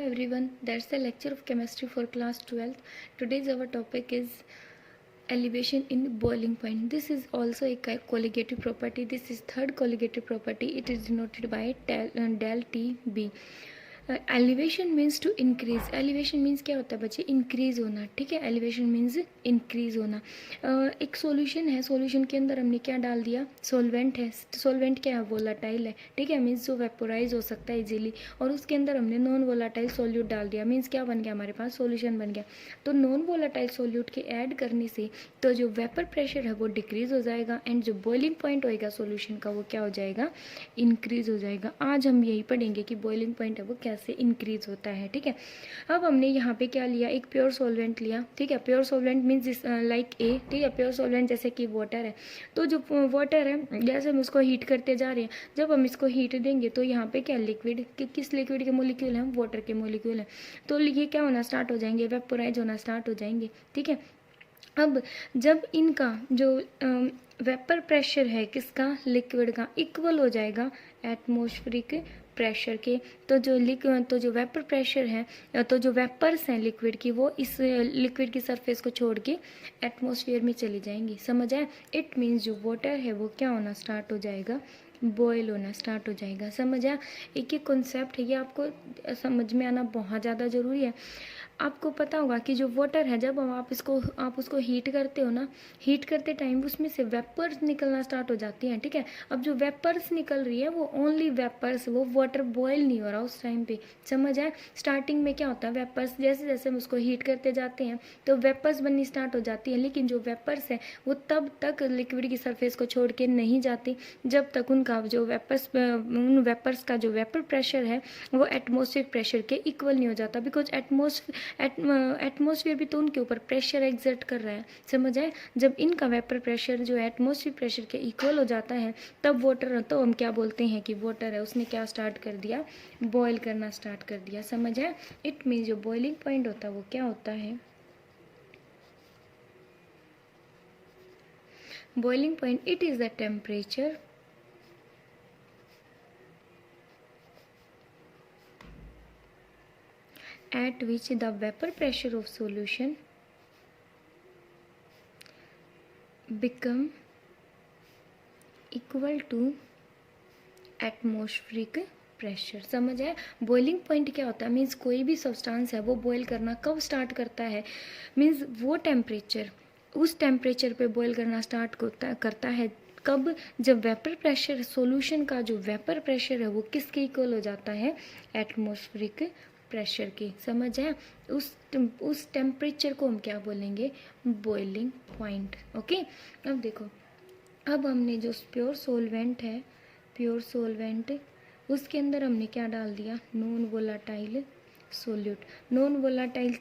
everyone, that's the lecture of chemistry for class 12th. Today's our topic is elevation in boiling point. This is also a colligative property. This is third colligative property. It is denoted by del Tb. Elevation means to increase. Elevation means क्या होता है बच्चे? Increase होना. ठीक है, elevation means increase होना. एक solution है, सॉल्यूशन के अंदर हमने क्या डाल दिया? सॉल्वेंट है. सॉल्वेंट क्या है? वोलाटाइल है. ठीक है, मीन्स जो वेपोराइज हो सकता है इजीली. और उसके अंदर हमने नॉन वोलाटाइल सॉल्यूट डाल दिया. मीन्स क्या बन गया? हमारे पास सॉल्यूशन बन गया. तो नॉन वोलाटाइल सॉल्यूट के ऐड करने से तो जो वेपर प्रेशर है वो डिक्रीज हो जाएगा एंड जो बॉइलिंग पॉइंट होएगा सॉल्यूशन का वो क्या हो जाएगा? इंक्रीज हो जाएगा. आज हम यही पढ़ेंगे कि बॉइलिंग पॉइंट है वो कैसे इंक्रीज होता है. ठीक है, अब हमने यहाँ पे क्या लिया? एक प्योर सॉल्वेंट लिया. ठीक है, pure solvent means like a. ठीक है, प्योर सॉल्वेंट जैसे कि वाटर है. तो जो वाटर है जैसे हम उसको हीट करते जा रहे हैं, जब हम इसको हीट देंगे तो यहाँ पे क्या लिक्विड, किस लिक्विड के मोलिक्यूल हैं? वाटर के मोलिक्यूल हैं. तो ये क्या होना स्टार्ट हो जाएंगे? वेपोराइज होना स्टार्ट हो जाएंगे. ठीक है, अब जब इनका जो वेपर प्रेशर है किसका? लिक्विड का इक्वल हो जाएगा एटमॉस्फेरिक प्रेशर के. तो जो वेपर प्रेशर है, तो जो वेपर्स हैं लिक्विड की वो इस लिक्विड की सरफेस को छोड़ के एटमॉस्फेयर में चली जाएंगी. समझ आए? इट मीन्स जो वाटर है वो क्या होना स्टार्ट हो जाएगा? बॉयल होना स्टार्ट हो जाएगा. समझ आया? एक एक कॉन्सेप्ट है, ये आपको समझ में आना बहुत ज़्यादा ज़रूरी है. आपको पता होगा कि जो वाटर है जब आप उसको हीट करते हो ना, हीट करते टाइम उसमें से वेपर्स निकलना स्टार्ट हो जाती हैं. ठीक है, अब जो वेपर्स निकल रही है वो ओनली वेपर्स, वो वाटर बॉयल नहीं हो रहा उस टाइम पे. समझ आए? स्टार्टिंग में क्या होता है? वेपर्स जैसे जैसे हम उसको हीट करते जाते हैं तो वेपर्स बननी स्टार्ट हो जाती है. लेकिन जो वेपर्स है वो तब तक लिक्विड की सरफेस को छोड़ के नहीं जाती जब तक उनका जो उन वेपर्स का जो वेपर प्रेशर है वो एटमॉस्फेरिक प्रेशर के इक्वल नहीं हो जाता. बिकॉज एटमॉस्फेयर भी तो उनके ऊपर प्रेशर एग्जर्ट कर रहा है. समझ आए? जब इनका वेपर प्रेशर जो है एटमॉस्फेयर प्रेशर के इक्वल हो जाता है तब वाटर, तो हम क्या बोलते हैं कि वाटर है उसने क्या स्टार्ट कर दिया? बॉयल करना स्टार्ट कर दिया. समझ आए? इट मीन्स जो बॉइलिंग पॉइंट होता है वो क्या होता है? Boiling point it is the temperature at which the vapor pressure of solution become equal to atmospheric pressure. समझ आए? बॉइलिंग पॉइंट क्या होता है? मीन्स कोई भी सब्सटेंस है वो बॉयल करना कब स्टार्ट करता है? मीन्स वो टेम्परेचर, उस टेम्परेचर पे बॉयल करना स्टार्ट करता है कब? जब वेपर प्रेशर, सॉल्यूशन का जो वेपर प्रेशर है वो किसके इक्वल हो जाता है? एटमॉस्फेरिक प्रेशर की. समझ है? उस टेम्परेचर को हम क्या बोलेंगे? Boiling point. ओके, अब देखो, अब हमने जो प्योर सॉल्वेंट है, प्योर सॉल्वेंट, उसके अंदर हमने क्या डाल दिया? Non volatile solute. Non volatile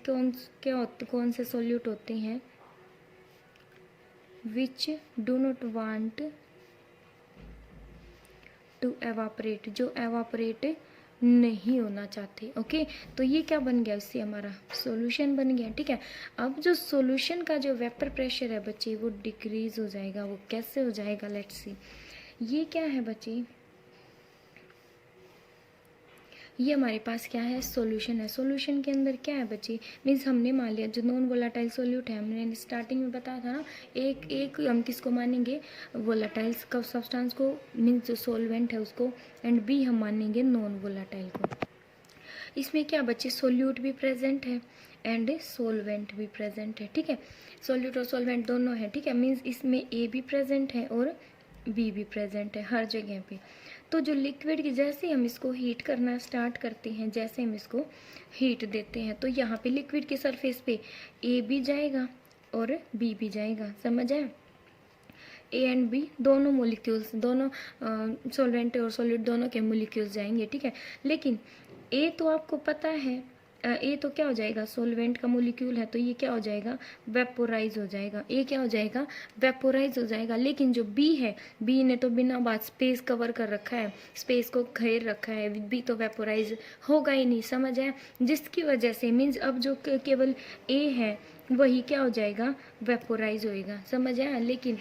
कौन से सॉल्यूट होते हैं? Which do not want to evaporate, जो एवापरेट नहीं होना चाहते. ओके, तो ये क्या बन गया? इससे हमारा सॉल्यूशन बन गया. ठीक है, अब जो सॉल्यूशन का जो वेपर प्रेशर है बच्चे वो डिक्रीज हो जाएगा. वो कैसे हो जाएगा? Let's see. ये क्या है बच्चे? ये हमारे पास क्या है? सॉल्यूशन है. सॉल्यूशन के अंदर क्या है बच्चे? मीन्स हमने मान लिया जो नॉन वोलाटाइल सॉल्यूट है, हमने स्टार्टिंग में बताया था ना, एक हम किसको मानेंगे? वोलाटाइल्स का सब्सटेंस को, मीन्स जो सॉल्वेंट है उसको, एंड बी हम मानेंगे नॉन वोलाटाइल को. इसमें क्या बच्चे? सॉल्यूट भी प्रेजेंट है एंड सॉल्वेंट भी प्रेजेंट है. ठीक है, सॉल्यूट और सॉल्वेंट दोनों है. ठीक है, मीन्स इसमें ए भी प्रेजेंट है और बी भी प्रेजेंट है हर जगह पे. तो जो लिक्विड की, जैसे हम इसको हीट करना स्टार्ट करते हैं, जैसे हम इसको हीट देते हैं तो यहाँ पे लिक्विड की सरफेस पे ए भी जाएगा और बी भी जाएगा. समझ आए? ए एंड बी दोनों मोलिक्यूल्स, दोनों सॉल्वेंट और सॉल्यूट दोनों के मोलिक्यूल्स जाएंगे. ठीक है, लेकिन ए तो आपको पता है, ए तो क्या हो जाएगा? सॉल्वेंट का मोलिक्यूल है, तो ये क्या हो जाएगा? वेपोराइज हो जाएगा. ए क्या हो जाएगा? वेपोराइज हो जाएगा. लेकिन जो बी है, बी ने तो बिना बात स्पेस कवर कर रखा है, स्पेस को घेर रखा है, बी तो वेपोराइज होगा ही नहीं. समझ आया? जिसकी वजह से मीन्स अब जो केवल ए है वही क्या हो जाएगा? वेपोराइज होएगा. समझ आया? लेकिन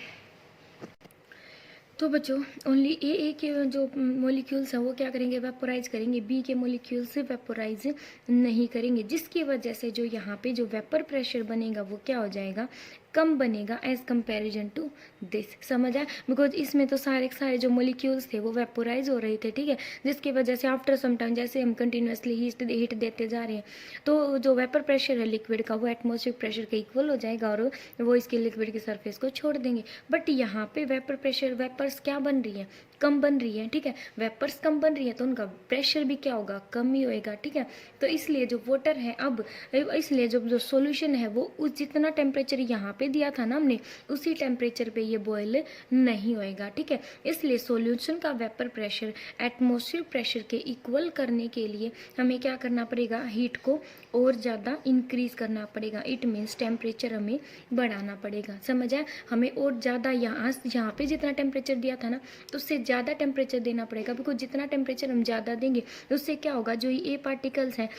तो बच्चों ओनली ए के जो मोलिक्यूल्स हैं वो क्या करेंगे, वेपोराइज करेंगे, बी के मोलिक्यूल्स वेपोराइज नहीं करेंगे, जिसकी वजह से जो यहाँ पे जो वेपर प्रेशर बनेगा वो क्या हो जाएगा, कम बनेगा एज कंपैरिजन टू दिस। समझ आया? बिकॉज इसमें तो सारे जो मोलिक्यूल्स थे वो वेपोराइज हो रहे थे, ठीक है, जिसकी वजह से आफ्टर सम टाइम जैसे हम कंटिन्यूसली हीट देते जा रहे हैं तो जो वेपर प्रेशर है लिक्विड का वो एटमॉस्फेरिक प्रेशर के इक्वल हो जाएगा और वो इसके लिक्विड की सरफेस को छोड़ देंगे। बट यहाँ पे वेपर प्रेशर वेपर्स क्या बन रही है, कम बन रही है, ठीक है, वेपर्स कम बन रही है तो उनका प्रेशर भी क्या होगा, कम ही होएगा, ठीक है। तो इसलिए जो वाटर है अब इसलिए जो सॉल्यूशन है वो उस जितना टेम्परेचर यहाँ पे दिया था ना हमने उसी टेम्परेचर पे ये बॉयल नहीं होएगा, ठीक है। इसलिए सॉल्यूशन का वेपर प्रेशर एटमॉस्फेरिक प्रेशर के इक्वल करने के लिए हमें क्या करना पड़ेगा, हीट को और ज़्यादा इंक्रीज करना पड़ेगा। इट मीन्स टेम्परेचर हमें बढ़ाना पड़ेगा। समझ आया? हमें और ज़्यादा यहाँ पे जितना टेम्परेचर दिया था ना तो उससे ज़्यादा टेम्परेचर देना पड़ेगा, बिकॉज जितना टेम्परेचर हम ज़्यादा देंगे उससे क्या होगा, जो ये पार्टिकल्स हैं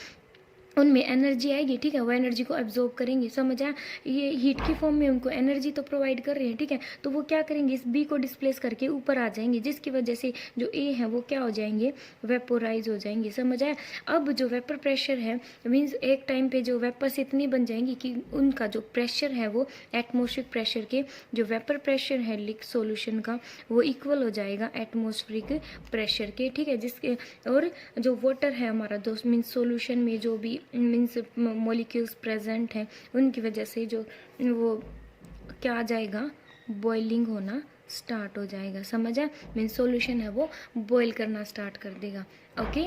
उनमें एनर्जी आएगी, ठीक है, वो एनर्जी को एब्जॉर्ब करेंगे। समझ आया? ये हीट की फॉर्म में उनको एनर्जी तो प्रोवाइड कर रहे हैं, ठीक है, तो वो क्या करेंगे, इस बी को डिस्प्लेस करके ऊपर आ जाएंगे, जिसकी वजह से जो ए है वो क्या हो जाएंगे, वेपोराइज हो जाएंगे। समझ आया? अब जो वेपर प्रेशर है मीन्स एक टाइम पे जो वेपर्स इतनी बन जाएंगी कि उनका जो प्रेशर है वो एटमॉस्फेरिक प्रेशर के जो वेपर प्रेशर है लिक्विड सोल्यूशन का वो इक्वल हो जाएगा एटमॉस्फेरिक प्रेशर के, ठीक है, जिसके और जो वाटर है हमारा दोस्त मीन्स सोल्यूशन में जो भी मीन्स मॉलिक्यूल्स प्रेजेंट हैं उनकी वजह से जो वो क्या आ जाएगा, बॉइलिंग होना स्टार्ट हो जाएगा। समझ आया? मीन्स सॉल्यूशन है वो बॉईल करना स्टार्ट कर देगा। ओके,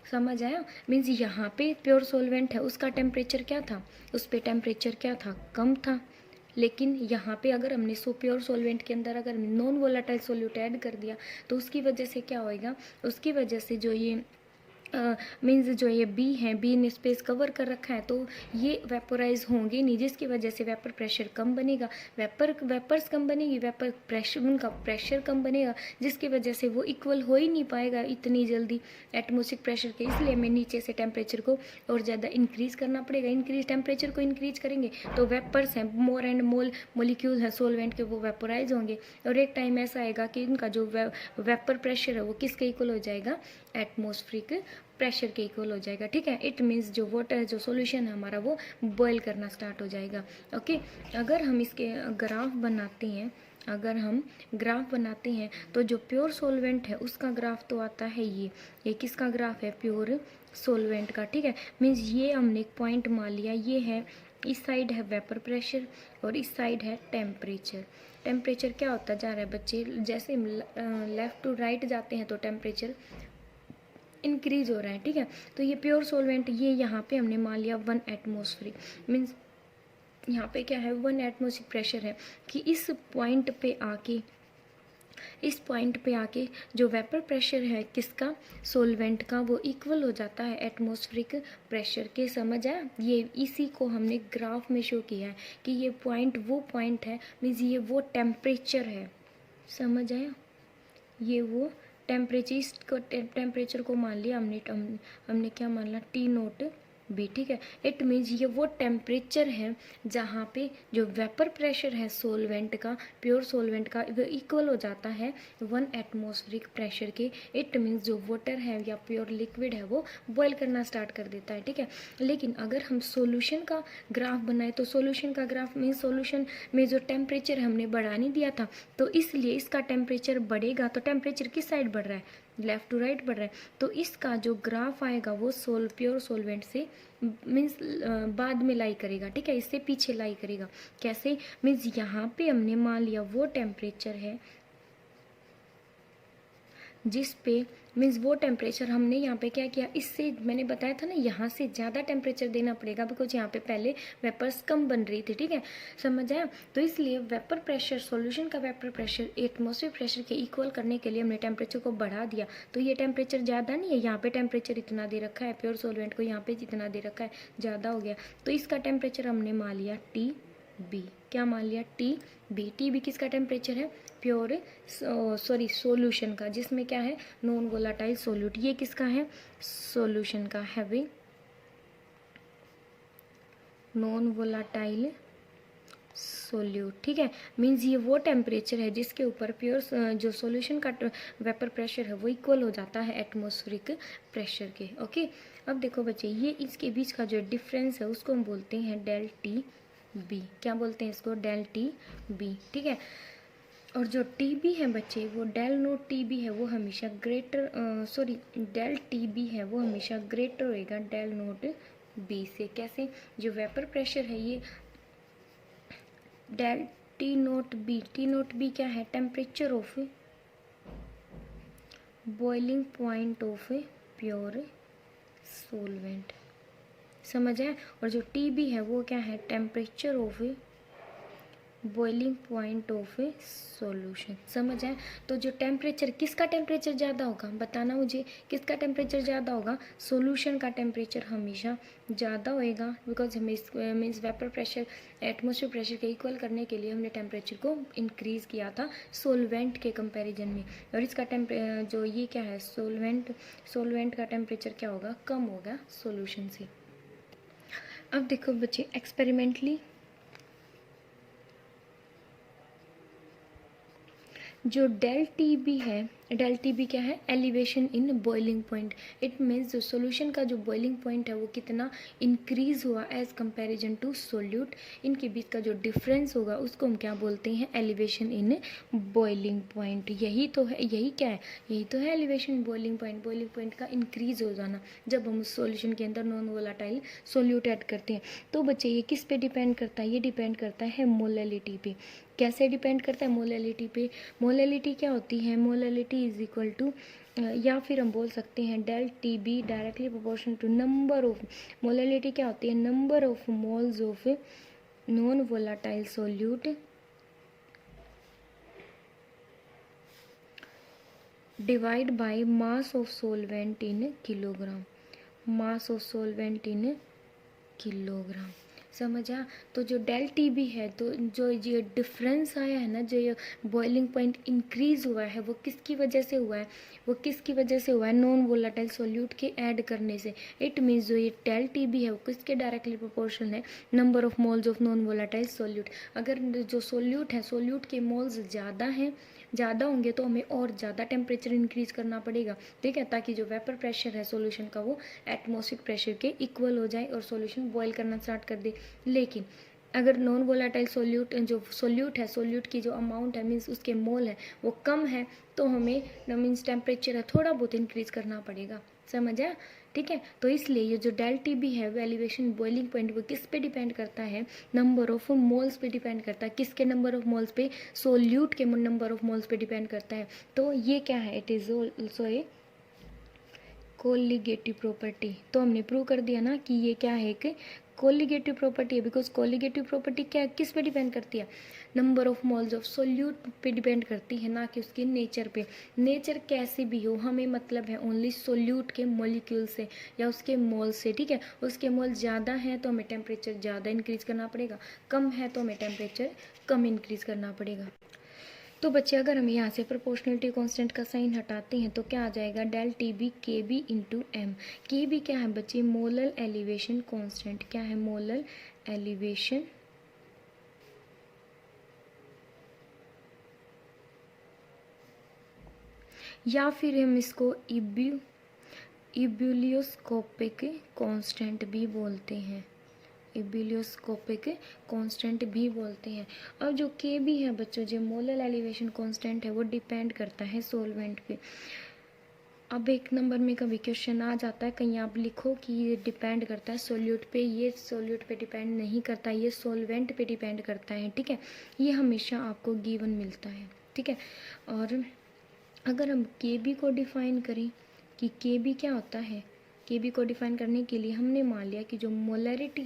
समझ आया? मीन्स यहाँ पे प्योर सॉल्वेंट है उसका टेम्परेचर क्या था, उस पर टेम्परेचर क्या था, कम था, लेकिन यहाँ पे अगर हमने प्योर सॉल्वेंट के अंदर अगर नॉन वोलेटाइल सोल्यूट ऐड कर दिया तो उसकी वजह से क्या होएगा, उसकी वजह से जो ये मीन्स जो ये बी है, बी ने स्पेस कवर कर रखा है तो ये वेपोराइज होंगे नहीं, जिसकी वजह से वेपर प्रेशर कम बनेगा, वेपर्स कम बनेगी, वेपर प्रेशर उनका प्रेशर कम बनेगा, जिसकी वजह से वो इक्वल हो ही नहीं पाएगा इतनी जल्दी एटमॉस्फेरिक प्रेशर के। इसलिए हमें नीचे से टेम्परेचर को और ज़्यादा इंक्रीज करना पड़ेगा। टेम्परेचर को इंक्रीज करेंगे तो वेपर्स हैं, मोर एंड मोलिक्यूल है सोलवेंट के, वो वेपोराइज होंगे और एक टाइम ऐसा आएगा कि इनका जो वेपर प्रेशर है वो किसके इक्वल हो जाएगा, एटमॉस्फेरिक प्रेशर के इक्वल हो जाएगा, ठीक है। इट मीन्स जो वाटर जो सॉल्यूशन है हमारा वो बॉयल करना स्टार्ट हो जाएगा। ओके, अगर हम इसके ग्राफ बनाते हैं, अगर हम ग्राफ बनाते हैं तो जो प्योर सॉल्वेंट है उसका ग्राफ तो आता है ये किसका ग्राफ है, प्योर सॉल्वेंट का, ठीक है। मीन्स ये हमने एक पॉइंट मान लिया, ये है इस साइड है वेपर प्रेशर और इस साइड है टेम्परेचर। टेम्परेचर क्या होता जा रहा है बच्चे, जैसे हम लेफ़्ट टू राइट जाते हैं तो टेम्परेचर इंक्रीज हो रहा है, ठीक है। तो ये प्योर सॉल्वेंट ये यहाँ पे हमने मान लिया 1 एटमॉस्फेरिक मीन्स यहाँ पे क्या है 1 एटमॉस्फेरिक प्रेशर है कि इस पॉइंट पे आके जो वेपर प्रेशर है किसका, सॉल्वेंट का, वो इक्वल हो जाता है एटमॉस्फेरिक प्रेशर के। समझ आया? ये इसी को हमने ग्राफ में शो किया है कि ये पॉइंट वो पॉइंट है मीन्स ये वो टेम्परेचर है। समझ आया? ये वो टेम्परेचर को मान लिया हमने क्या मान लिया, टी नोट बी, ठीक है। इट मीन्स ये वो टेम्परेचर है जहाँ पे जो वेपर प्रेशर है सोलवेंट का, प्योर सोलवेंट का, वो इक्वल हो जाता है 1 एटमॉस्फेरिक प्रेशर के। इट मीन्स जो वाटर है या प्योर लिक्विड है वो बॉयल करना स्टार्ट कर देता है, ठीक है। लेकिन अगर हम सॉल्यूशन का ग्राफ बनाए तो सॉल्यूशन का ग्राफ में सॉल्यूशन में जो टेम्परेचर हमने बढ़ा नहीं दिया था तो इसलिए इसका टेम्परेचर बढ़ेगा। तो टेम्परेचर किस साइड बढ़ रहा है, लेफ़्ट टू राइट बढ़ रहा है। तो इसका जो ग्राफ आएगा वो प्योर सॉल्वेंट से मीन्स बाद में लाई करेगा, ठीक है, इससे पीछे लाई करेगा। कैसे? मीन्स यहाँ पे हमने मान लिया वो टेम्परेचर है जिस पे मीन्स वो टेम्परेचर हमने यहाँ पे क्या किया, इससे मैंने बताया था ना यहाँ से ज़्यादा टेम्परेचर देना पड़ेगा बिकॉज यहाँ पे पहले वेपर्स कम बन रही थी, ठीक है। समझ आया? तो इसलिए वेपर प्रेशर, सॉल्यूशन का वेपर प्रेशर एटमॉस्फेरिक प्रेशर के इक्वल करने के लिए हमने टेम्परेचर को बढ़ा दिया। तो ये टेम्परेचर ज़्यादा नहीं है, यहाँ पे टेम्परेचर इतना दे रखा है, प्योर सॉल्वेंट को यहाँ पे जितना दे रखा है ज़्यादा हो गया। तो इसका टेम्परेचर हमने मान लिया टी बी। क्या मान लिया, टी बी। टी बी किसका टेम्परेचर है, प्योर सॉल्यूशन का, जिसमें क्या है नॉन वोलेटाइल सोल्यूट। ये किसका है, सॉल्यूशन का, हैवी नॉन वोलेटाइल सोल्यूट, ठीक है। मीन्स ये वो टेम्परेचर है जिसके ऊपर प्योर जो सॉल्यूशन का वेपर प्रेशर है वो इक्वल हो जाता है एटमॉस्फेरिक प्रेशर के। ओके, अब देखो बच्चे, ये इसके बीच का जो डिफरेंस है उसको हम बोलते हैं डेल टी बी। क्या बोलते हैं इसको? डेल टी बी, ठीक है। और जो टी बी है बच्चे, वो डेल नोट टी बी है वो हमेशा ग्रेटर, डेल टी बी है वो हमेशा ग्रेटर होएगा डेल नोट बी से। कैसे? जो वेपर प्रेशर है ये डेल टी नोट बी क्या है? Temperature of boiling point of pure solvent, समझ है। और जो टी बी है वो क्या है? Temperature of boiling point of A solution, समझ है। तो जो टेम्परेचर, किसका टेम्परेचर ज़्यादा होगा बताना मुझे, किसका टेम्परेचर ज़्यादा होगा? सॉल्यूशन का टेम्परेचर हमेशा ज़्यादा होएगा, बिकॉज हमें means vapour pressure atmosphere pressure के इक्वल करने के लिए हमने टेम्परेचर को इंक्रीज़ किया था सोलवेंट के कंपैरिजन में। और इसका जो ये क्या है, सोलवेंट का टेम्परेचर क्या होगा? कम होगा सोल्यूशन से। अब देखो बच्चे, एक्सपेरिमेंटली जो डेल टी बी है, डेल टी बी क्या है? Elevation in boiling point. It means जो सॉल्यूशन का जो बॉइलिंग पॉइंट है वो कितना इंक्रीज हुआ एज कंपैरिजन टू सोल्यूट। इनके बीच का जो डिफरेंस होगा उसको हम क्या बोलते हैं? Elevation in boiling point. यही तो है, यही क्या है? यही तो है elevation boiling point. Boiling point का इंक्रीज हो जाना जब हम सॉल्यूशन के अंदर नॉन वोलाटाइल सोल्यूट ऐड करते हैं। तो बच्चे ये किस पे डिपेंड करता है? ये डिपेंड करता है मोलैलिटी पे। कैसे डिपेंड करता है? मोलैलिटी पे। मोलैलिटी क्या होती है? मोलैलिटी इज इक्वल टू, या फिर हम बोल सकते हैं del T B directly proportional to number of, molality क्या होती है? Number of moles of non volatile solute divide by mass of solvent in kilogram, mass of solvent in kilogram, समझा। तो जो डेल टी बी है, तो जो ये डिफरेंस आया है ना, जो ये बॉइलिंग पॉइंट इंक्रीज हुआ है वो किसकी वजह से हुआ है? वो किसकी वजह से हुआ है? नॉन वोलाटाइल सोल्यूट के ऐड करने से। इट मीन्स जो ये डेल टी बी है वो किसके डायरेक्टली प्रोपोर्शनल है? Number of moles of non volatile solute. अगर जो सोल्यूट है, सोल्यूट के मोल्स ज़्यादा होंगे तो हमें और ज़्यादा टेम्परेचर इंक्रीज करना पड़ेगा, ठीक है, ताकि जो वेपर प्रेशर है सोल्यूशन का वो एटमॉस्फेरिक प्रेशर के इक्वल हो जाए और सोल्यूशन बॉयल करना स्टार्ट कर दे। लेकिन अगर नॉन वोलाटाइल सोल्यूट, जो सोल्यूट है, सोल्यूट की जो अमाउंट है मीन्स उसके मोल है वो कम है, तो हमें मीन्स टेम्परेचर है थोड़ा बहुत इंक्रीज करना पड़ेगा, समझा, ठीक है। तो इसलिए ये जो डेल टी बी है वो एलिवेशन बॉइलिंग पॉइंट वो किस पे डिपेंड करता है? नंबर ऑफ मोल्स पे डिपेंड करता है। किसके नंबर ऑफ मोल्स पे? सोल्यूट के नंबर ऑफ मोल्स पे डिपेंड करता है। तो ये क्या है? It is also a colligative property. तो हमने प्रूव कर दिया ना कि ये क्या है? कि कोलिगेटिव प्रॉपर्टी है, बिकॉज कोलिगेटिव प्रॉपर्टी क्या, किस पे डिपेंड करती है? Number of moles of solute पे डिपेंड करती है, ना कि उसके नेचर पे। नेचर कैसे भी हो, हमें मतलब है ओनली सोल्यूट के मॉलिक्यूल से या उसके मोल से, ठीक है। उसके मोल ज़्यादा हैं तो हमें टेम्परेचर ज़्यादा इंक्रीज करना पड़ेगा, कम है तो हमें टेम्परेचर कम इंक्रीज करना पड़ेगा। तो बच्चे, अगर हम यहाँ से प्रोपोर्शनलिटी कांस्टेंट का साइन हटाते हैं तो क्या आ जाएगा? डेल टी बी के बी इंटू एम। के बी क्या है बच्चे? Molar elevation constant. क्या है? मोलर एलिवेशन या फिर हम इसको इब्यूलियोस्कोपिक कांस्टेंट भी बोलते हैं, इब्यूलियोस्कोपिक कांस्टेंट भी बोलते हैं। अब जो के बी है बच्चों, जो मोलर एलिवेशन कांस्टेंट है वो डिपेंड करता है सोलवेंट पे। अब एक नंबर में कभी क्वेश्चन आ जाता है, कहीं आप लिखो कि ये डिपेंड करता है सोल्यूट पे, ये सोल्यूट पे डिपेंड नहीं करता, ये सोलवेंट पे डिपेंड करता है, ठीक है। ये हमेशा आपको गिवन मिलता है, ठीक है। और अगर हम के बी को डिफाइन करें कि के बी क्या होता है, के बी को डिफाइन करने के लिए हमने मान लिया कि जो मोलैलिटी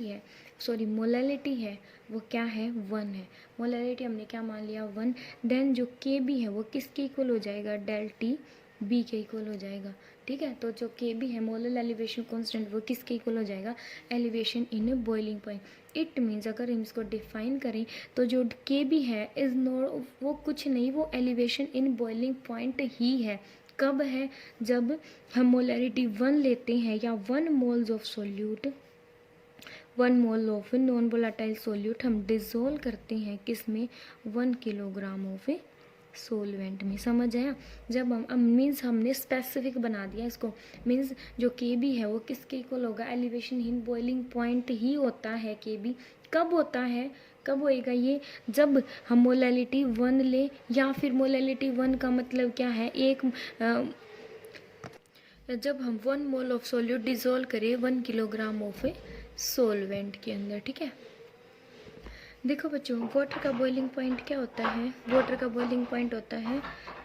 है वो क्या है? 1 है। मोलैलिटी हमने क्या मान लिया? 1। देन जो के बी है वो किसके इक्वल हो जाएगा? डेल टी बी के इक्वल हो जाएगा, ठीक है। तो जो के बी है, मोलर एलिवेशन कांस्टेंट, वो किसके इक्वल हो जाएगा? Elevation in boiling point. It means अगर हम इसको डिफाइन करें तो जो के बी है इज नो, वो कुछ नहीं, वो एलिवेशन इन बॉइलिंग पॉइंट ही है। कब है? जब हम मोलैरिटी 1 लेते हैं या 1 moles of solute 1 mole of non volatile solute हम डिज़ोल्व करते हैं किसमें, 1 किलोग्राम ऑफ सोलवेंट में। समझ आया? जब हम मीन्स हमने स्पेसिफिक बना दिया इसको, मीन्स जो के बी है वो किसके इक्वल होगा, एलिवेशन इन बॉइलिंग पॉइंट ही होता है के बी। कब होता है, कब होएगा ये, जब हम मोलैलिटी 1 ले, या फिर मोलैलिटी 1 का मतलब क्या है, जब हम 1 मोल ऑफ सोल्यूट डिजोल्व करें 1 किलोग्राम ऑफ सोलवेंट के अंदर। ठीक है, देखो बच्चों, वाटर का बॉइलिंग पॉइंट क्या होता है, वाटर का बॉइलिंग पॉइंट होता है,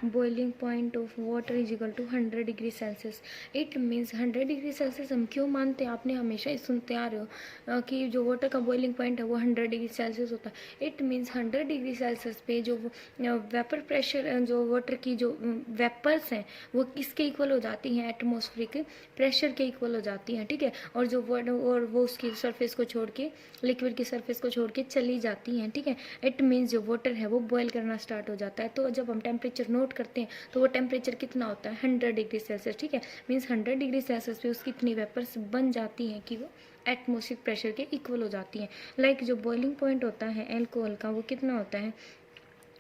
boiling point of water is equal to 100 degree Celsius. It means 100 degree Celsius हम क्यों मानते हैं, आपने हमेशा ही सुनते आ रहे हो कि जो वाटर का बॉइलिंग पॉइंट है वो 100 डिग्री सेल्सियस होता है। इट मीन्स 100 डिग्री सेल्सियस पे जो वेपर प्रेशर, जो वाटर की जो वेपर्स हैं वो किसके इक्वल हो जाती हैं, एटमॉस्फेरिक प्रेशर के इक्वल हो जाती हैं। ठीक है, और वो उसकी सरफेस को छोड़ के, लिक्विड की सरफेस को छोड़ के चली जाती हैं। ठीक है, इट मीन्स जो वाटर है वो बॉयल करना स्टार्ट हो जाता है। तो जब हम टेम्परेचर नोट करते हैं तो वो टेम्परेचर कितना होता है, 100 डिग्री सेल्सियस। ठीक है, मीन्स 100 डिग्री सेल्सियस पे उसकी इतनी वेपर्स बन जाती हैं कि वो एटमॉस्फेरिक प्रेशर के इक्वल हो जाती हैं। लाइक जो बॉइलिंग पॉइंट होता है एल्कोहल का वो कितना होता है,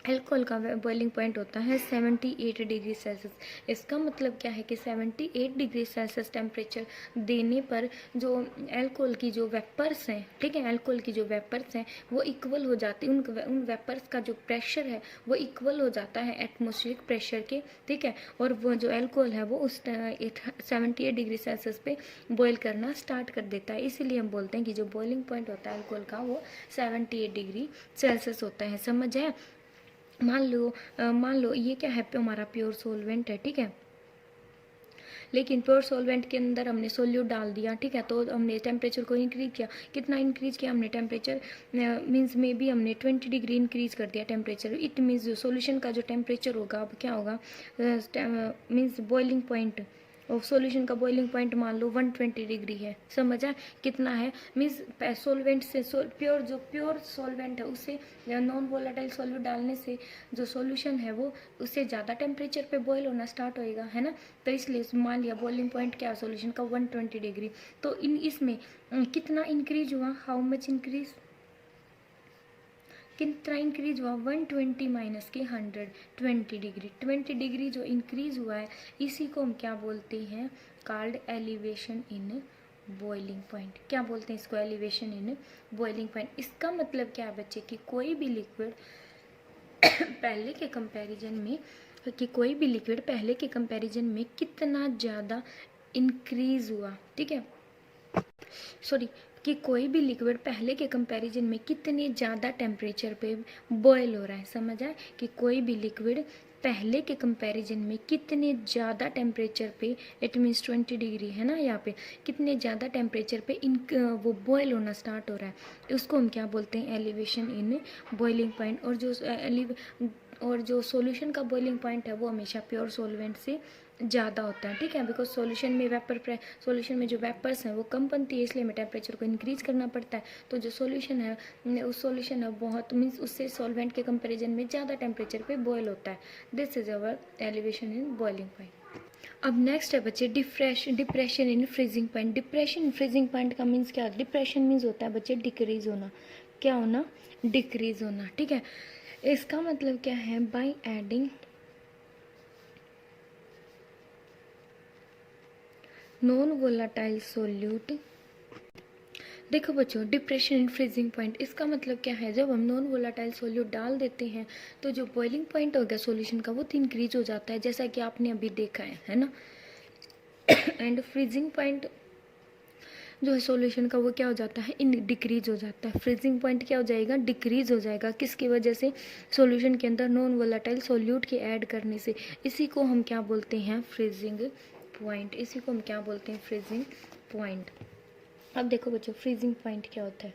एल्कोहल का बॉइलिंग पॉइंट होता है 78 डिग्री सेल्सियस। इसका मतलब क्या है कि 78 डिग्री सेल्सियस टेम्परेचर देने पर जो एल्कोहल की जो वेपर्स हैं, ठीक है, एल्कोहल की जो वेपर्स हैं वो इक्वल हो जाती है, उन वेपर्स का जो प्रेशर है वो इक्वल हो जाता है एटमॉस्फेरिक प्रेशर के। ठीक है, और वो जो एल्कोहल है वो उस 78 डिग्री सेल्सियस पे बॉयल करना स्टार्ट कर देता है। इसीलिए हम बोलते हैं कि जो बॉइलिंग पॉइंट होता है एल्कोहल का वो 78 डिग्री सेल्सियस होता है। समझ है? मान लो ये क्या है, हमारा प्योर सोलवेंट है। ठीक है, लेकिन प्योर सोलवेंट के अंदर हमने सोल्यूट डाल दिया। ठीक है, तो हमने टेम्परेचर को इंक्रीज किया। कितना इंक्रीज किया हमने टेम्परेचर, मीन्स में भी हमने 20 डिग्री इंक्रीज कर दिया टेम्परेचर। इट मीन्स जो सोल्यूशन का जो टेम्परेचर होगा अब क्या होगा, मीन्स बॉइलिंग पॉइंट और सॉल्यूशन का बॉइलिंग पॉइंट मान लो 120 डिग्री है। समझा कितना है, मीन्स सोलवेंट से प्योर जो प्योर सॉल्वेंट है उससे नॉन वोलेटाइल सॉल्यूट डालने से जो सॉल्यूशन है वो उससे ज़्यादा टेम्परेचर पे बॉईल होना स्टार्ट होएगा, है ना। तो इसलिए मान लिया बॉइलिंग पॉइंट क्या है सॉल्यूशन का 120 डिग्री। तो इसमें कितना इंक्रीज हुआ, हाउ मच इंक्रीज, कितना इंक्रीज हुआ, 120 माइनस के 100, 20 डिग्री। 20 डिग्री जो इंक्रीज हुआ है इसी को हम क्या बोलते हैं, called elevation in boiling point. क्या बोलते हैं इसको, एलिवेशन इन बॉइलिंग पॉइंट। इसका मतलब क्या है बच्चे, कि कोई भी लिक्विड पहले के कंपैरिजन में, कि कोई भी लिक्विड पहले के कंपैरिजन में कितना ज़्यादा इंक्रीज हुआ। ठीक है, सॉरी, कि कोई भी लिक्विड पहले के कंपैरिजन में कितने ज़्यादा टेम्परेचर पे बॉयल हो रहा है। समझ आए, कि कोई भी लिक्विड पहले के कंपैरिजन में कितने ज़्यादा टेम्परेचर पे, इट मीन्स 20 डिग्री है ना यहाँ पे, कितने ज़्यादा टेम्परेचर पे वो बॉयल होना स्टार्ट हो रहा है, उसको हम क्या बोलते हैं, एलिवेशन इन बॉइलिंग पॉइंट। और जो सॉल्यूशन का बॉइलिंग पॉइंट है वो हमेशा प्योर सॉल्वेंट से ज़्यादा होता है। ठीक है, बिकॉज सॉल्यूशन में जो वेपर्स हैं वो कम बनती है, इसलिए हमें टेम्परेचर को इंक्रीज करना पड़ता है। तो जो सॉल्यूशन है उस सॉल्यूशन है बहुत मीन्स उससे सॉल्वेंट के कंपैरिजन में ज़्यादा टेम्परेचर पे बॉयल होता है। This is our elevation in boiling point. अब नेक्स्ट है बच्चे depression in freezing point. Depression in freezing point का मीन्स क्या, डिप्रेशन मीन्स होता है बच्चे डिक्रीज होना। क्या होना, डिक्रीज होना। ठीक है, इसका मतलब क्या है, by adding non volatile solute. देखो बच्चों, डिप्रेशन इन फ्रीजिंग पॉइंट, इसका मतलब क्या है, जब हम नॉन वोलाटाइल सोल्यूट डाल देते हैं तो जो बॉइलिंग पॉइंट हो गया सॉल्यूशन का वो इंक्रीज हो जाता है, जैसा कि आपने अभी देखा है ना। एंड फ्रीजिंग पॉइंट जो है सॉल्यूशन का वो क्या हो जाता है, इन डिक्रीज हो जाता है। फ्रीजिंग पॉइंट क्या हो जाएगा, डिक्रीज हो जाएगा। किसकी वजह से, सॉल्यूशन के अंदर नॉन वोलाटाइल सोल्यूट के ऐड करने से। इसी को हम क्या बोलते हैं, फ्रीजिंग पॉइंट। इसी को हम क्या बोलते हैं, फ्रीजिंग पॉइंट। अब देखो बच्चों, फ्रीजिंग पॉइंट क्या होता है,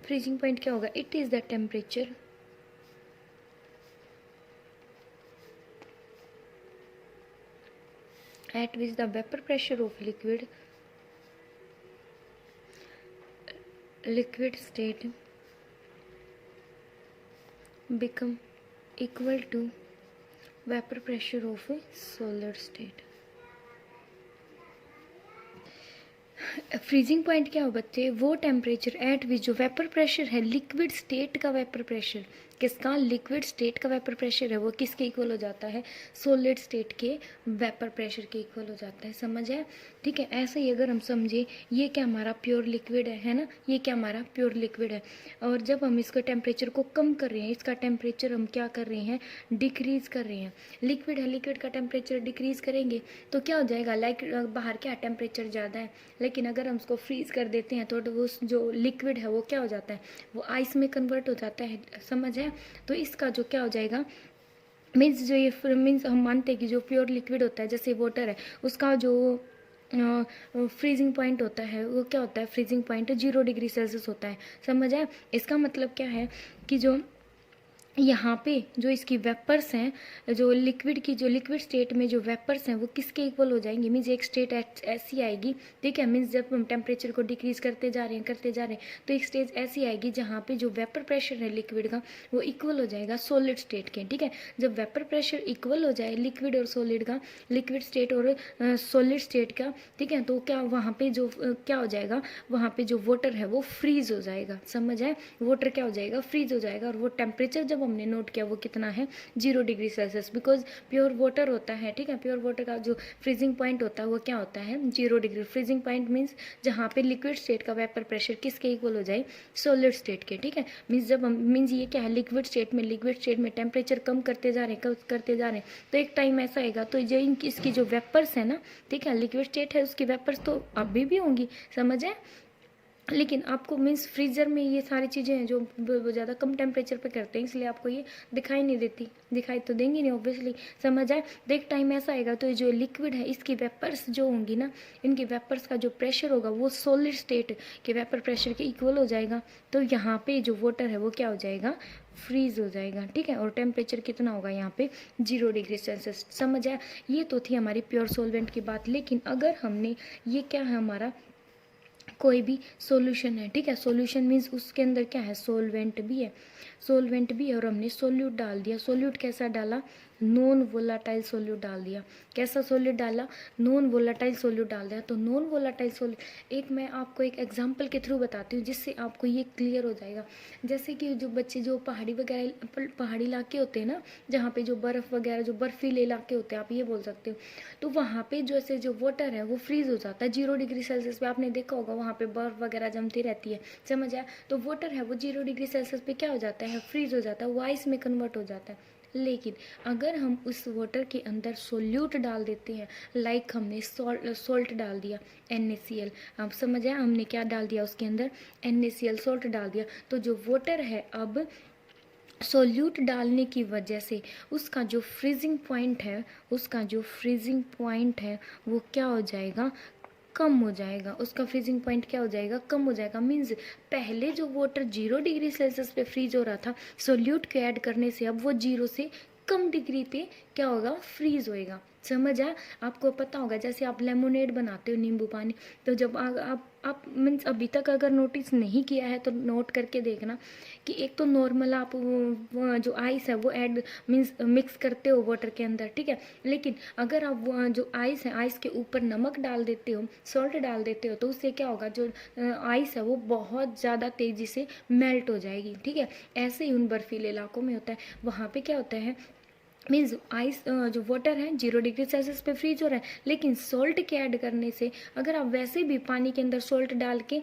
फ्रीजिंग पॉइंट क्या होगा, it is the temperature at which the vapor pressure of liquid state become equal to vapor pressure of a solid state। Freezing point क्या हो बच्चे, वो टेम्परेचर एट विच जो वेपर प्रेशर है, लिक्विड स्टेट का vapour pressure, किसका, liquid state का vapour pressure है वो किसके इक्वल हो जाता है, सॉलिड स्टेट के वेपर प्रेशर के इक्वल हो जाता है। समझ है, ठीक है। ऐसे ही अगर हम समझे ये क्या हमारा प्योर लिक्विड है ना, ये क्या हमारा प्योर लिक्विड है, और जब हम इसका टेम्परेचर को कम कर रहे हैं, इसका टेम्परेचर हम क्या कर रहे हैं, डिक्रीज कर रहे हैं। लिक्विड है, लिक्विड का टेम्परेचर डिक्रीज करेंगे तो क्या हो जाएगा, लाइक बाहर क्या टेम्परेचर ज़्यादा है, लेकिन अगर हम उसको फ्रीज कर देते हैं तो वो जो लिक्विड है वो क्या हो जाता है, वो आइस में कन्वर्ट हो जाता है। समझ है, तो इसका जो क्या हो जाएगा, मीन्स जो ये मीन्स हम मानते हैं कि जो प्योर लिक्विड होता है जैसे वाटर है, उसका जो फ्रीजिंग पॉइंट होता है वो क्या होता है, फ्रीजिंग पॉइंट 0 डिग्री सेल्सियस होता है। समझ आया, इसका मतलब क्या है कि जो यहाँ पे जो इसकी वेपर्स हैं, जो लिक्विड की जो लिक्विड स्टेट में जो वेपर्स हैं वो किसके इक्वल हो जाएंगे, मीन्स एक स्टेट ऐसी आएगी, ठीक है, मीन्स जब हम टेम्परेचर को डिक्रीज करते जा रहे हैं तो एक स्टेज ऐसी आएगी जहाँ पे जो वेपर प्रेशर है लिक्विड का वो इक्वल हो जाएगा सॉलिड स्टेट के, ठीक है। जब वेपर प्रेशर इक्वल हो जाए लिक्विड और सॉलिड का, लिक्विड स्टेट और सॉलिड स्टेट का, ठीक है, तो क्या वहाँ पे जो क्या हो जाएगा, वहाँ पे जो वाटर है वो फ्रीज हो जाएगा। समझ आए, वाटर क्या हो जाएगा, फ्रीज हो जाएगा, और वो टेम्परेचर जब हमने नोट किया वो कितना है, 0 degree Celsius, because pure water होता है, ठीक है। प्योर वाटर का जो फ्रीजिंग पॉइंट होता है वो क्या होता है, 0 डिग्री। फ्रीजिंग पॉइंट मीन्स जहाँ पे लिक्विड स्टेट का वेपर प्रेशर किसके इक्वल हो जाए, सॉलिड स्टेट के, ठीक है। मीन्स जब हम मीन्स ये क्या है, लिक्विड स्टेट में टेम्परेचर कम करते जा रहे हैं तो एक टाइम ऐसा आएगा तो जो इसकी जो वेपर्स है ना, ठीक है, लिक्विड स्टेट है उसकी वेपर्स तो अभी भी होंगी। समझ है, लेकिन आपको मीन्स फ्रीज़र में ये सारी चीज़ें हैं जो ज़्यादा कम टेम्परेचर पे करते हैं, इसलिए आपको ये दिखाई नहीं देती, दिखाई तो देंगी नहीं ऑब्वियसली। समझ आए, तो एक टाइम ऐसा आएगा तो जो लिक्विड है इसकी वेपर्स जो होंगी ना, इनकी वेपर्स का जो प्रेशर होगा वो सॉलिड स्टेट के वेपर प्रेशर के इक्वल हो जाएगा, तो यहाँ पे जो वाटर है वो क्या हो जाएगा, फ्रीज हो जाएगा, ठीक है। और टेम्परेचर कितना होगा यहाँ पे, 0 डिग्री सेल्सियस। समझ आया, ये तो थी हमारी प्योर सॉल्वेंट की बात। लेकिन अगर हमने ये क्या है हमारा कोई भी सॉल्यूशन है, ठीक है, सॉल्यूशन मीन्स उसके अंदर क्या है, सॉल्वेंट भी है, सॉल्वेंट भी है, और हमने सोल्यूट डाल दिया। सोल्यूट कैसा डाला, नॉन वोलाटाइल सोल्यूट डाल दिया। कैसा सोल्यूट डाला, नॉन वोलाटाइल सोल्यूट डाल दिया। तो नॉन वोलाटाइल सोल्यूट, एक मैं आपको एक एग्जांपल के थ्रू बताती हूँ जिससे आपको ये क्लियर हो जाएगा। जैसे कि जो बच्चे जो पहाड़ी इलाके होते हैं ना, जहाँ पे जो बर्फ़ वगैरह जो बर्फीले इलाके होते हैं, आप ये बोल सकते हो, तो वहाँ पे जैसे जो वाटर है वो फ्रीज हो जाता है 0 डिग्री सेल्सियस पे। आपने देखा होगा वहाँ पे बर्फ़ वगैरह जमती रहती है। समझ आया, तो वाटर है वो 0 डिग्री सेल्सियस पे क्या हो जाता है, फ्रीज हो जाता है, वो आइस में कन्वर्ट हो जाता है। लेकिन अगर हम उस वाटर के अंदर सोल्यूट डाल देते हैं, लाइक हमने सॉल्ट डाल दिया, NaCl, आप समझ आया, हमने क्या डाल दिया उसके अंदर, NaCl, सॉल्ट डाल दिया, तो जो वाटर है अब सोल्यूट डालने की वजह से उसका जो फ्रीजिंग पॉइंट है वो क्या हो जाएगा, कम हो जाएगा। उसका फ्रीजिंग पॉइंट क्या हो जाएगा, कम हो जाएगा। मीन्स पहले जो वाटर 0 डिग्री सेल्सियस पे फ्रीज हो रहा था, सोल्यूट के ऐड करने से अब वो 0 से कम डिग्री पे क्या होगा, फ्रीज होएगा। समझ आया, आपको पता होगा जैसे आप लेमोनेड बनाते हो, नींबू पानी, तो जब आप मीन्स अभी तक अगर नोटिस नहीं किया है तो नोट करके देखना कि एक तो नॉर्मल आप वो जो आइस है वो ऐड मीन्स मिक्स करते हो वाटर के अंदर, ठीक है, लेकिन अगर आप वो जो आइस है, आइस के ऊपर नमक डाल देते हो, सॉल्ट डाल देते हो, तो उससे क्या होगा, जो आइस है वो बहुत ज़्यादा तेज़ी से मेल्ट हो जाएगी, ठीक है। ऐसे ही उन बर्फीले इलाकों में होता है, वहाँ पे क्या होता है, मीन्स आइस जो वाटर है 0 डिग्री सेल्सियस पे फ्रीज हो रहा है, लेकिन सॉल्ट के ऐड करने से अगर आप वैसे भी पानी के अंदर सॉल्ट डाल के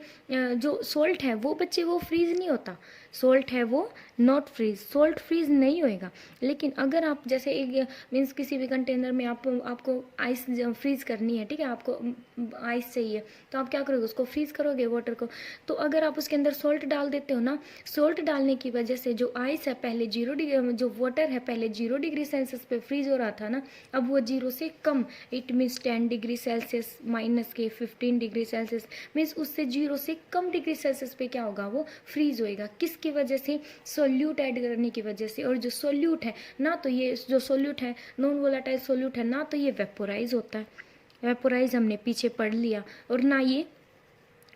जो सॉल्ट है वो बच्चे वो फ्रीज नहीं होता, सॉल्ट है वो नॉट फ्रीज, सॉल्ट फ्रीज नहीं होएगा। लेकिन अगर आप जैसे एक मीन्स किसी भी कंटेनर में आपको आइस फ्रीज करनी है, ठीक है, आपको आइस चाहिए, तो आप क्या करोगे, उसको फ्रीज करोगे वाटर को, तो अगर आप उसके अंदर सॉल्ट डाल देते हो ना, सॉल्ट डालने की वजह से जो आइस है पहले 0 डिग्री, जो वाटर है पहले 0 डिग्री सेल्सियस पे फ्रीज हो रहा था ना, अब वो 0 से कम, it means 10 degree Celsius minus के 15 डिग्री सेल्सियस, मीन्स उससे 0 से कम डिग्री सेल्सियस पे क्या होगा, वो फ्रीज होएगा। किसकी वजह से, सोल्यूट ऐड करने की वजह से। और जो सोल्यूट है ना, तो ये जो सोल्यूट है नॉन वोलेटाइल सोल्यूट है ना, तो ये वेपोराइज होता है, वेपोराइज हमने पीछे पढ़ लिया, और ना ये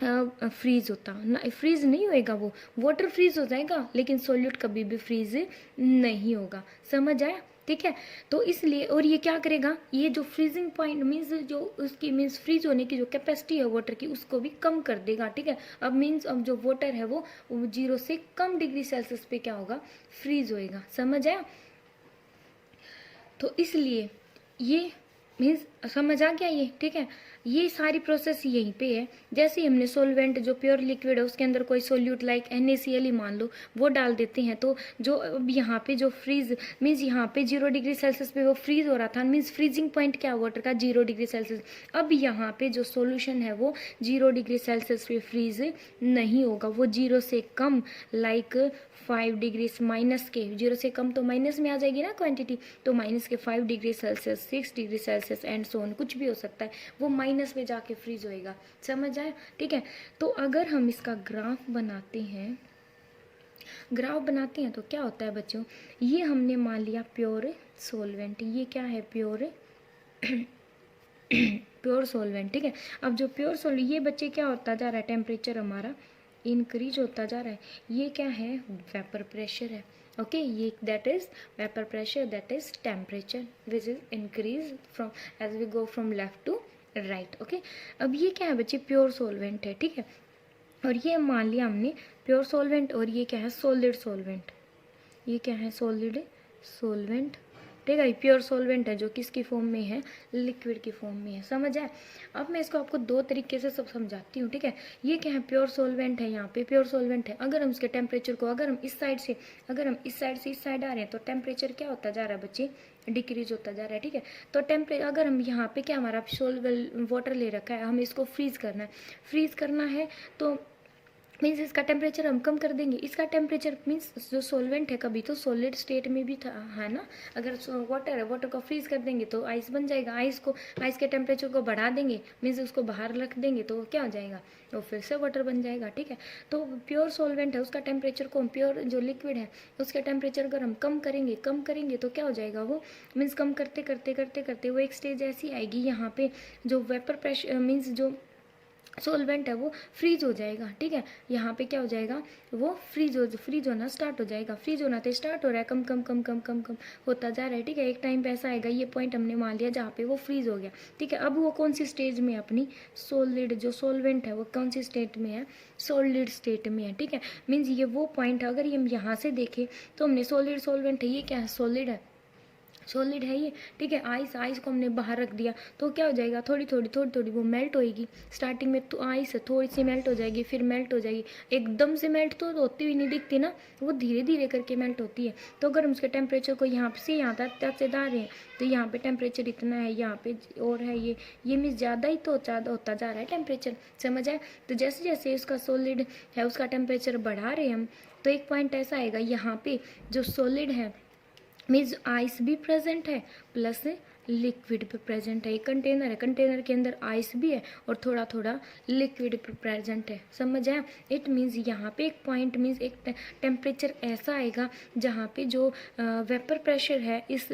फ्रीज होता ना, फ्रीज नहीं होएगा, वो वाटर फ्रीज हो जाएगा लेकिन सोल्यूट कभी भी फ्रीज नहीं होगा। समझ आया, ठीक है। तो इसलिए, और ये क्या करेगा, ये जो फ्रीजिंग पॉइंट मीन्स जो उसकी मीन्स फ्रीज होने की जो कैपेसिटी है वाटर की उसको भी कम कर देगा, ठीक है। अब मीन्स अब जो वाटर है वो 0 से कम डिग्री सेल्सियस पे क्या होगा, फ्रीज होएगा, समझ आया। तो इसलिए ये मीन्स समझ आ गया ये, ठीक है। ये सारी प्रोसेस यहीं पे है। जैसे हमने सोलवेंट जो प्योर लिक्विड है उसके अंदर कोई सोल्यूट लाइक NaCl ही मान लो वो डाल देते हैं, तो जो अब यहाँ पे जो फ्रीज मीन्स यहाँ पे 0 डिग्री सेल्सियस पे वो फ्रीज हो रहा था, मीन्स फ्रीजिंग पॉइंट क्या वाटर का 0 डिग्री सेल्सियस। अब यहाँ पे जो सोल्यूशन है वो 0 डिग्री सेल्सियस पे फ्रीज नहीं होगा, वो 0 से कम लाइक 5 डिग्री माइनस के, 0 से कम तो माइनस में आ जाएगी ना क्वांटिटी, तो माइनस के 5 degree Celsius, 6 degree Celsius and so on, कुछ भी हो सकता है, वो माइनस में जाके फ्रीज होएगा, समझ आया, ठीक है। तो अगर हम इसका ग्राफ बनाते हैं, तो क्या होता है बच्चों, ये हमने मान लिया प्योर सोलवेंट, ये क्या है प्योर प्योर सोलवेंट, ठीक है। अब जो प्योर सोलवेंट, ये बच्चे क्या होता जा रहा है, टेम्परेचर हमारा इंक्रीज होता जा रहा है, ये क्या है, वेपर प्रेशर है, ओके। ये that is vapour pressure, that is temperature which is increase from as we go from left to right, okay. अब ये क्या है बच्चे, प्योर सोलवेंट है, ठीक है। और ये मान लिया हमने प्योर सोलवेंट, और ये क्या है, सॉलिड सोलवेंट, ये क्या है, सॉलिड सोलवेंट, ठीक है। प्योर सोलवेंट है जो किसकी फॉर्म में है, लिक्विड की फॉर्म में है, समझ आए। अब मैं इसको आपको दो तरीके से सब समझाती हूँ, ठीक है। ये क्या है, प्योर सोलवेंट है, यहाँ पे प्योर सोलवेंट है। अगर हम इसके टेम्परेचर को, अगर हम इस साइड से इस साइड आ रहे हैं तो टेम्परेचर क्या होता जा रहा है बच्चे, डिक्रीज होता जा रहा है, ठीक है। तो टेम्परेचर अगर हम यहाँ पे क्या हमारा सोल्युबल वाटर ले रखा है, हमें इसको फ्रीज करना है तो मीन्स इसका टेम्परेचर हम कम कर देंगे। इसका टेम्परेचर मीन्स जो सोलवेंट है कभी तो सॉलिड स्टेट में भी था, है ना। अगर वाटर है, वाटर को फ्रीज कर देंगे तो आइस बन जाएगा, आइस के टेम्परेचर को बढ़ा देंगे, मीन्स उसको बाहर रख देंगे तो क्या हो जाएगा, तो फिर से वाटर बन जाएगा, ठीक है। तो प्योर सोलवेंट है, उसका टेम्परेचर को, प्योर जो लिक्विड है उसका टेम्परेचर अगर हम कम करेंगे तो क्या हो जाएगा, वो मीन्स कम करते करते वो एक स्टेज ऐसी आएगी यहाँ पे जो वेपर प्रेशर मीन्स जो सोलवेंट है वो फ्रीज हो जाएगा, ठीक है। यहाँ पे क्या हो जाएगा, वो फ्रीज होना स्टार्ट हो जाएगा, फ्रीज होना तो स्टार्ट हो रहा है, कम कम कम कम कम कम होता जा रहा है, ठीक है। एक टाइम पे ऐसा आएगा, ये पॉइंट हमने मान लिया जहाँ पे वो फ्रीज हो गया, ठीक है। अब वो कौन सी स्टेज में है अपनी, सॉलिड जो सोलवेंट है वो कौन सी स्टेट में है, सॉलिड स्टेट में है, ठीक है। मीन्स ये वो पॉइंट है, अगर हम यहाँ से देखें तो हमने सॉलिड सोलवेंट है, ये क्या है, सॉलिड है ये, ठीक है। आइस को हमने बाहर रख दिया तो क्या हो जाएगा, थोड़ी थोड़ी वो मेल्ट होएगी। स्टार्टिंग में तो आइस थोड़ी सी मेल्ट हो जाएगी, फिर मेल्ट हो जाएगी, एकदम से मेल्ट तो होती हुई नहीं दिखती ना, वो धीरे धीरे करके मेल्ट होती है। तो अगर हम उसके टेम्परेचर को यहाँ से यहाँ तक से डाल रहे हैं तो यहाँ पे टेम्परेचर इतना है, यहाँ पे और है ये मीन्स ज़्यादा ही तो ज़्यादा होता जा रहा है टेम्परेचर, समझ आए। तो जैसे जैसे उसका सॉलिड है उसका टेम्परेचर बढ़ा रहे हैं हम, तो एक पॉइंट ऐसा आएगा यहाँ पे जो सॉलिड है मीन्स आइस भी प्रेजेंट है प्लस लिक्विड भी प्रेजेंट है। एक कंटेनर है, कंटेनर के अंदर आइस भी है और थोड़ा थोड़ा लिक्विड प्रेजेंट है, समझ आया। इट मीन्स यहाँ पे एक पॉइंट मीन्स एक टेम्परेचर ऐसा आएगा जहाँ पे जो वेपर प्रेशर है इस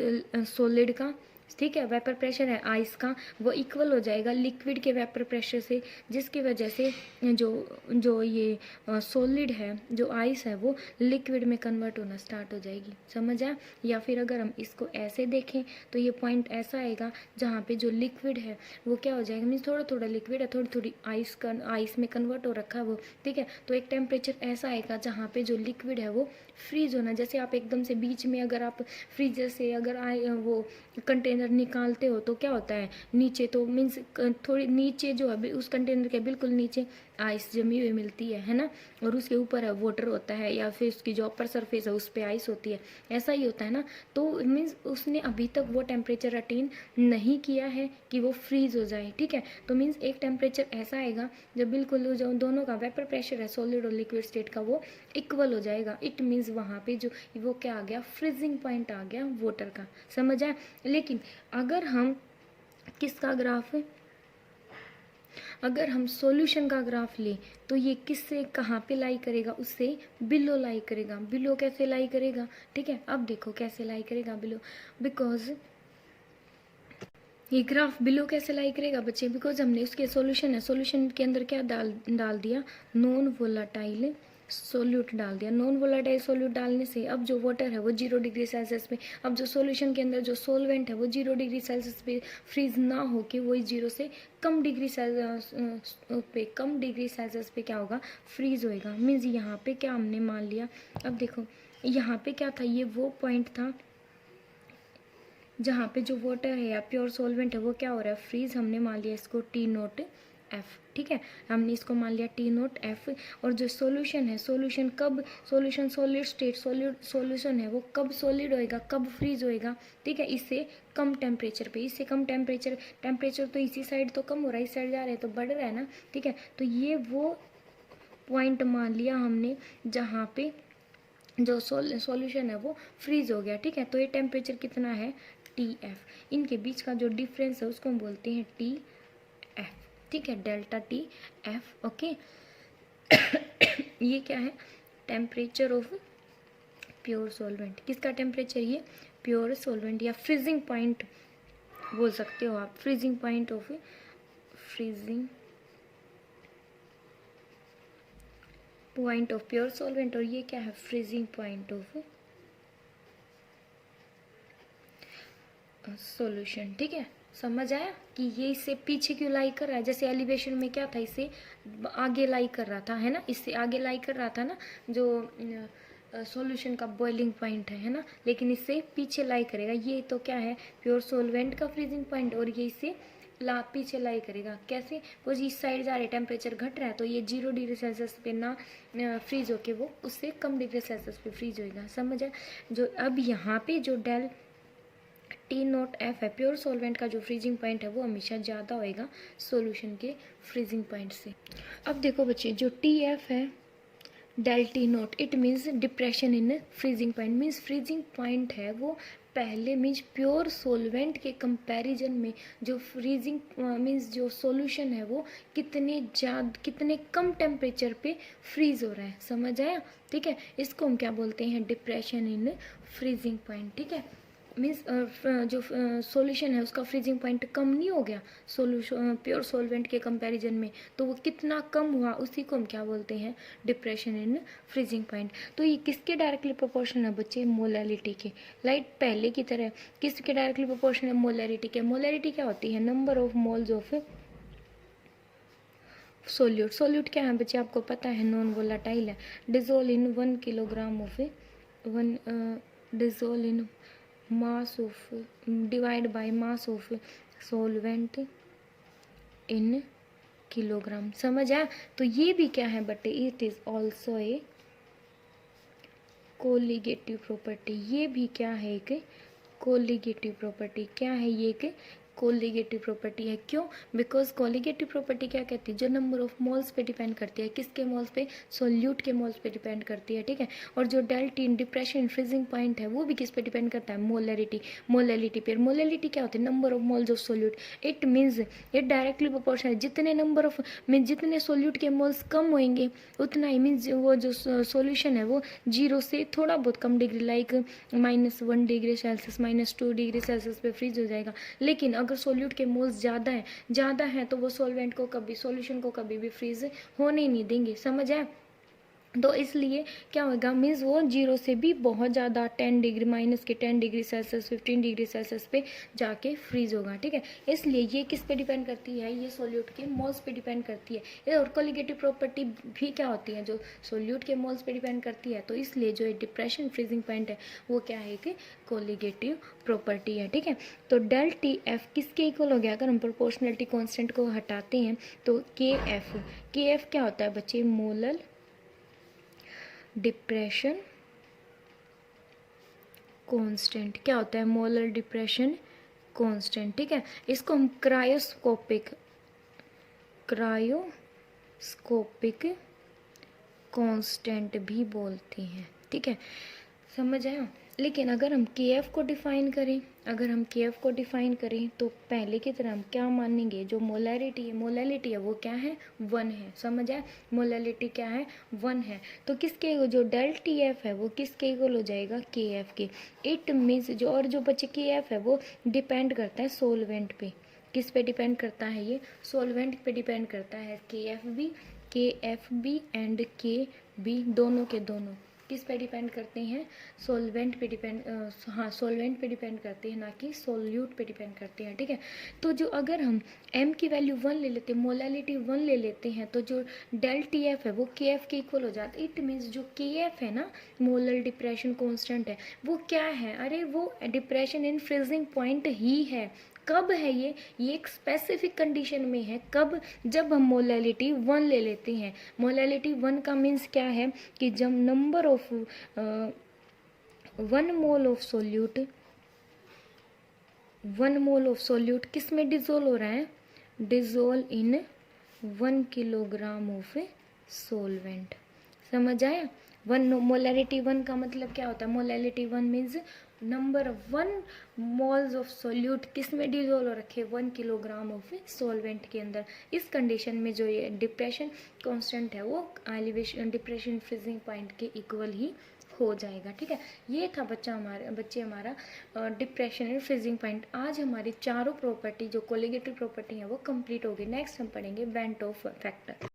सॉलिड का, ठीक है, वेपर प्रेशर है आइस का, वो इक्वल हो जाएगा लिक्विड के वेपर प्रेशर से, जिसकी वजह से जो जो ये सॉलिड है जो आइस है वो लिक्विड में कन्वर्ट होना स्टार्ट हो जाएगी, समझ आया। या फिर अगर हम इसको ऐसे देखें तो ये पॉइंट ऐसा आएगा जहाँ पे जो लिक्विड है वो क्या हो जाएगा, मीन्स थोड़ा थोड़ा लिक्विड है, थोड़ी थोड़ी आइस में कन्वर्ट हो रखा है वो, ठीक है। तो एक टेम्परेचर ऐसा आएगा जहाँ पे जो लिक्विड है वो फ्रीज होना, जैसे आप एकदम से बीच में अगर आप फ्रीजर से अगर वो कंटेनर निकालते हो तो क्या होता है, नीचे तो मीन्स थोड़ी नीचे जो है उस कंटेनर के बिल्कुल नीचे आइस जमी हुई मिलती है ना, और उसके ऊपर है वाटर होता है, या फिर उसकी जो अपर सरफेस है उस पर आइस होती है, ऐसा ही होता है ना। तो मीन्स उसने अभी तक वो टेम्परेचर अटेन नहीं किया है कि वो फ्रीज हो जाए, ठीक है। तो मीन्स एक टेम्परेचर ऐसा आएगा जब बिल्कुल जो दोनों का वेपर प्रेशर है सॉलिड और लिक्विड स्टेट का वो इक्वल हो जाएगा। इट मीन्स वहाँ पे जो वो क्या आ गया, फ्रीजिंग पॉइंट आ गया वाटर का, समझ आए। लेकिन अगर हम किसका ग्राफ, अगर हम सॉल्यूशन का ग्राफ लें तो ये किससे कहाँ पे लाई करेगा, उससे बिलो लाई करेगा। बिलो कैसे लाई करेगा, ठीक है। अब देखो कैसे लाई करेगा बिलो, बिकॉज ये ग्राफ बिलो कैसे लाई करेगा बच्चे, बिकॉज हमने उसके सॉल्यूशन है, सॉल्यूशन के अंदर क्या डाल दिया, नॉन वोलाटाइल सोल्यूट डाल दिया। नॉन वोलेटाइल सोल्यूट डालने से अब जो वाटर है वो 0 डिग्री सेल्सियस पे, अब जो सॉल्यूशन के अंदर जो सोलवेंट है वो 0 डिग्री सेल्सियस पे फ्रीज ना होके वो 0 से कम डिग्री सेल्सियस पे क्या होगा, फ्रीज होएगा। मीन्स यहाँ पे क्या हमने मान लिया, अब देखो यहाँ पे क्या था, ये वो पॉइंट था जहाँ पे जो वाटर है या प्योर सॉल्वेंट है वो क्या हो रहा है, फ्रीज। हमने मान लिया इसको टी नोट एफ, ठीक है, हमने इसको मान लिया टी नोट एफ। और जो सॉल्यूशन है, सॉल्यूशन कब, सॉल्यूशन सॉलिड स्टेट सॉल्यूशन है वो कब सॉलिड होएगा, कब फ्रीज होएगा, ठीक है, इससे कम टेम्परेचर पे, इससे कम टेम्परेचर तो इसी साइड तो कम हो रहा है, इस साइड जा रहा है तो बढ़ रहा है ना, ठीक है। तो ये वो पॉइंट मान लिया हमने जहाँ पे जो सॉल्यूशन है वो फ्रीज हो गया, ठीक है। तो ये टेम्परेचर कितना है, टी एफ, इनके बीच का जो डिफरेंस है उसको हम बोलते हैं टी एफ, ठीक है, डेल्टा टी एफ, ओके। ये क्या है, टेम्परेचर ऑफ प्योर सॉल्वेंट, किसका टेम्परेचर, ये प्योर सॉल्वेंट या फ्रीजिंग पॉइंट बोल सकते हो आप, freezing point of pure solvent. और ये क्या है, फ्रीजिंग पॉइंट ऑफ सॉल्यूशन, ठीक है। समझ आया कि ये इससे पीछे क्यों लाई कर रहा है, जैसे एलिवेशन में क्या था, इससे आगे लाई कर रहा था, है ना, इससे आगे लाई कर रहा था ना, जो सॉल्यूशन का बॉइलिंग पॉइंट है ना, लेकिन इससे पीछे लाई करेगा। ये तो क्या है, प्योर सॉल्वेंट का फ्रीजिंग पॉइंट, और ये इससे पीछे लाई करेगा। कैसे, वो इस साइड जा रहे, टेम्परेचर घट रहा है तो ये 0 डिग्री सेल्सियस पे ना फ्रीज होके वो उससे कम डिग्री सेल्सियस पे फ्रीज होएगा। समझ आया। जो अब यहाँ पे जो डेल टी नोट एफ है, प्योर सॉल्वेंट का जो फ्रीजिंग पॉइंट है वो हमेशा ज़्यादा होएगा सॉल्यूशन के फ्रीजिंग पॉइंट से। अब देखो बच्चे, जो टी एफ है del T naught, it means depression in freezing point, means freezing point है वो पहले मीन्स प्योर सॉल्वेंट के कंपैरिजन में जो फ्रीजिंग मीन्स जो सॉल्यूशन है वो कितने कम टेम्परेचर पे फ्रीज हो रहा है। समझ आया, ठीक है। इसको हम क्या बोलते हैं, डिप्रेशन इन फ्रीजिंग पॉइंट, ठीक है। मीन्स जो सॉल्यूशन है उसका फ्रीजिंग पॉइंट कम नहीं हो गया सॉल्यूशन प्योर सॉल्वेंट के कंपैरिजन में, तो वो कितना कम हुआ उसी को हम क्या बोलते हैं, डिप्रेशन इन फ्रीजिंग पॉइंट। तो ये किसके डायरेक्टली प्रोपोर्शनल है बच्चे, मोलैलिटी के। लाइक पहले की तरह किसके डायरेक्टली प्रोपोर्शनल है, मोलैलिटी के। मोलैलिटी क्या होती है, number of moles of solute. Solute क्या है बच्चे, आपको पता है, नॉन वोलाटाइल है। Dissolve in 1 kilogram of dissolve in mass of divide by mass of solvent in kilogram. समझ आया। तो ये भी क्या है बटे, it is also a colligative property. ये भी क्या है, एक कोलिगेटिव प्रॉपर्टी। क्या है ये, एक कोलिगेटिव प्रॉपर्टी है। क्यों, बिकॉज कोलिगेटिव प्रॉपर्टी क्या कहती है, जो नंबर ऑफ मोल्स पे डिपेंड करती है, किसके मोल्स पे, सोल्यूट के मोल्स पे डिपेंड करती है, ठीक है। और जो डेल्टी डिप्रेशन फ्रीजिंग पॉइंट है वो भी किस पे डिपेंड करता है, मोलैलिटी पे। मोलैलिटी क्या होती है, number of moles of solute. It means ये डायरेक्टली प्रोपोर्शनल है, जितने नंबर ऑफ मीन्स जितने सोल्यूट के मोल्स कम होंगे उतना ही मीन्स वो जो सोल्यूशन है वो 0 से थोड़ा बहुत कम degree, like -1 degree Celsius, -2 degree Celsius पे फ्रीज हो जाएगा। लेकिन अगर सोल्यूट के मोल्स ज़्यादा है तो वो सॉल्वेंट को कभी, सॉल्यूशन को कभी भी फ्रीज होने ही नहीं देंगे। समझ आए। तो इसलिए क्या होगा, मीन्स वो 0 से भी बहुत ज़्यादा 10 degree -10 degree Celsius 15 degree Celsius पे जाके फ्रीज होगा, ठीक है। इसलिए ये किस पे डिपेंड करती है, ये सोल्यूट के मोल्स पे डिपेंड करती है। और कोलिगेटिव प्रॉपर्टी भी क्या होती है, जो सोल्यूट के मोल्स पे डिपेंड करती है। तो इसलिए जो डिप्रेशन फ्रीजिंग पॉइंट है वो क्या है कि कोलिगेटिव प्रॉपर्टी है, ठीक है। तो डेल टी एफ किसके इक्वल हो गया, अगर हम प्रोपोर्शनलिटी कॉन्स्टेंट को हटाते हैं तो के एफ क्या होता है बच्चे, मोलर डिप्रेशन कांस्टेंट। क्या होता है, मोलर डिप्रेशन कांस्टेंट, ठीक है। इसको हम क्रायोस्कोपिक कांस्टेंट भी बोलते हैं, ठीक है। समझ आया। लेकिन अगर हम के एफ को डिफाइन करें तो पहले की तरह हम क्या मानेंगे, जो मोलैलिटी है वो क्या है, 1 है। समझ आया, मोलैलिटी क्या है, 1 है। तो किसके, जो डेल टी एफ है वो किसके इक्वल हो जाएगा, के एफ के। इट मीन्स जो, और जो बच्चे के एफ है वो डिपेंड करता है सोलवेंट पे। किस पे डिपेंड करता है, ये सोलवेंट पे डिपेंड करता है के एफ भी। KFB एंड KB दोनों के दोनों किस पे डिपेंड करते हैं, सॉल्वेंट पे डिपेंड, हाँ सॉल्वेंट पे डिपेंड करते हैं, ना कि सोल्यूट पे डिपेंड करते हैं, ठीक है। तो जो अगर हम m की वैल्यू 1 ले लेते हैं, मोलैलिटी 1 ले लेते हैं, तो जो डेल TF है वो KF के इक्वल हो जाता है। इट मीन्स जो KF है ना, मोलर डिप्रेशन कांस्टेंट है, वो क्या है, अरे वो डिप्रेशन इन फ्रीजिंग पॉइंट ही है। कब है ये एक स्पेसिफिक कंडीशन में है। कब, जब हम मोलैलिटी 1 ले लेते हैं। मोलैलिटी 1 का मीन्स क्या है कि जब number of 1 mole of solute, 1 mole of solute किस में डिजोल्व हो रहा है, dissolve in 1 kilogram of solvent. समझ आया। मोलैरिटी 1 का मतलब क्या होता है, molarity 1 means number 1 moles of solute किस में डिजोल्व हो रखे, 1 किलोग्राम ऑफ सॉल्वेंट के अंदर। इस कंडीशन में जो ये डिप्रेशन कांस्टेंट है वो एलिवेशन डिप्रेशन फ्रीजिंग पॉइंट के इक्वल ही हो जाएगा, ठीक है। ये था बच्चे हमारा डिप्रेशन एंड फ्रीजिंग पॉइंट। आज हमारी चारों प्रॉपर्टी जो कोलिगेटिव प्रॉपर्टी है वो कंप्लीट होगी। नेक्स्ट हम पढ़ेंगे बेंट ऑफ फैक्टर।